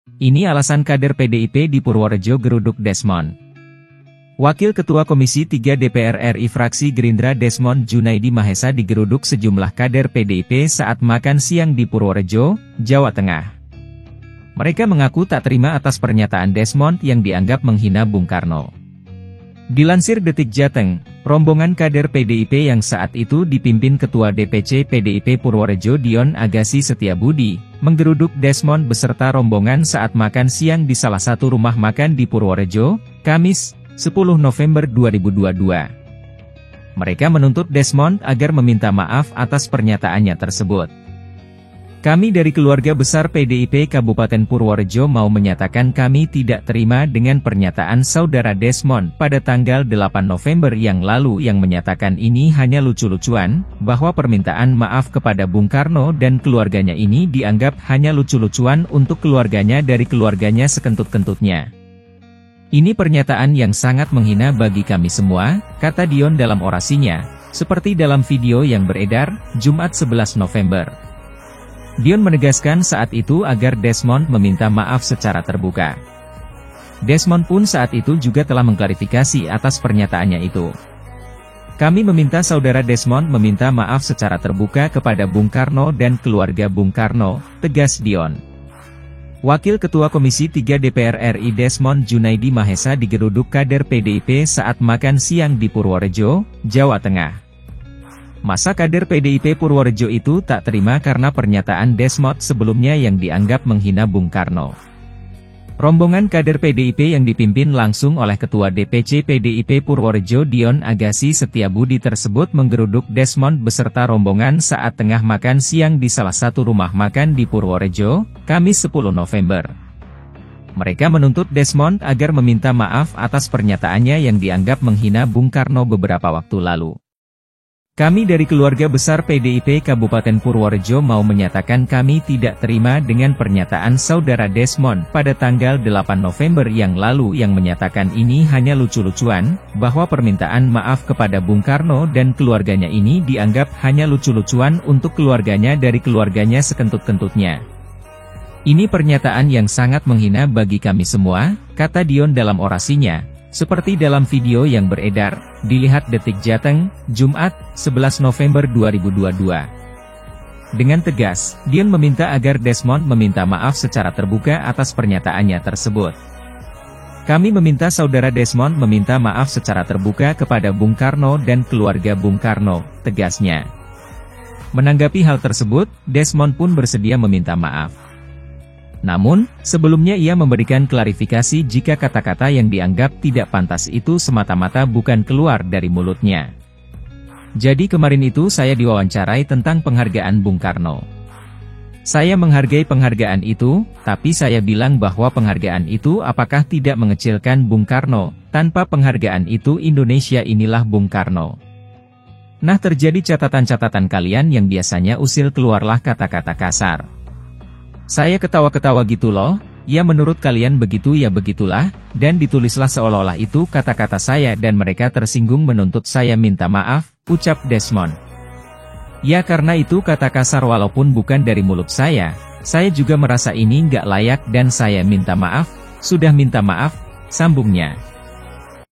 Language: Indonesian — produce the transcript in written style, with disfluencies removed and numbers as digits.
Ini alasan kader PDIP di Purworejo geruduk Desmond. Wakil Ketua Komisi 3 DPR RI fraksi Gerindra Desmond Junaidi Mahesa digeruduk sejumlah kader PDIP saat makan siang di Purworejo, Jawa Tengah. Mereka mengaku tak terima atas pernyataan Desmond yang dianggap menghina Bung Karno. Dilansir Detik Jateng, rombongan kader PDIP yang saat itu dipimpin Ketua DPC PDIP Purworejo Dion Agassi Setiabudi, menggeruduk Desmond beserta rombongan saat makan siang di salah satu rumah makan di Purworejo, Kamis, 10 November 2022. Mereka menuntut Desmond agar meminta maaf atas pernyataannya tersebut. Kami dari keluarga besar PDIP Kabupaten Purworejo mau menyatakan kami tidak terima dengan pernyataan Saudara Desmond pada tanggal 8 November yang lalu yang menyatakan ini hanya lucu-lucuan, bahwa permintaan maaf kepada Bung Karno dan keluarganya ini dianggap hanya lucu-lucuan untuk keluarganya dari keluarganya sekentut-kentutnya. Ini pernyataan yang sangat menghina bagi kami semua, kata Dion dalam orasinya, seperti dalam video yang beredar, Jumat 11 November. Dion menegaskan saat itu agar Desmond meminta maaf secara terbuka. Desmond pun saat itu juga telah mengklarifikasi atas pernyataannya itu. Kami meminta Saudara Desmond meminta maaf secara terbuka kepada Bung Karno dan keluarga Bung Karno, tegas Dion. Wakil Ketua Komisi 3 DPR RI Desmond Junaidi Mahesa digeruduk kader PDIP saat makan siang di Purworejo, Jawa Tengah. Masa kader PDIP Purworejo itu tak terima karena pernyataan Desmond sebelumnya yang dianggap menghina Bung Karno. Rombongan kader PDIP yang dipimpin langsung oleh Ketua DPC PDIP Purworejo Dion Agassi Setiabudi tersebut menggeruduk Desmond beserta rombongan saat tengah makan siang di salah satu rumah makan di Purworejo, Kamis 10 November. Mereka menuntut Desmond agar meminta maaf atas pernyataannya yang dianggap menghina Bung Karno beberapa waktu lalu. Kami dari keluarga besar PDIP Kabupaten Purworejo mau menyatakan kami tidak terima dengan pernyataan Saudara Desmond pada tanggal 8 November yang lalu yang menyatakan ini hanya lucu-lucuan, bahwa permintaan maaf kepada Bung Karno dan keluarganya ini dianggap hanya lucu-lucuan untuk keluarganya dari keluarganya sekentut-kentutnya. Ini pernyataan yang sangat menghina bagi kami semua, kata Dion dalam orasinya. Seperti dalam video yang beredar, dilihat Detik Jateng, Jumat, 11 November 2022. Dengan tegas, Dion meminta agar Desmond meminta maaf secara terbuka atas pernyataannya tersebut. Kami meminta Saudara Desmond meminta maaf secara terbuka kepada Bung Karno dan keluarga Bung Karno, tegasnya. Menanggapi hal tersebut, Desmond pun bersedia meminta maaf. Namun, sebelumnya ia memberikan klarifikasi jika kata-kata yang dianggap tidak pantas itu semata-mata bukan keluar dari mulutnya. Jadi kemarin itu saya diwawancarai tentang penghargaan Bung Karno. Saya menghargai penghargaan itu, tapi saya bilang bahwa penghargaan itu apakah tidak mengecilkan Bung Karno, tanpa penghargaan itu Indonesia inilah Bung Karno. Nah terjadi catatan-catatan kalian yang biasanya usil keluarlah kata-kata kasar. Saya ketawa-ketawa gitu loh, ya menurut kalian begitu ya begitulah, dan ditulislah seolah-olah itu kata-kata saya dan mereka tersinggung menuntut saya minta maaf, ucap Desmond. Ya karena itu kata kasar walaupun bukan dari mulut saya juga merasa ini nggak layak dan saya minta maaf, sudah minta maaf, sambungnya.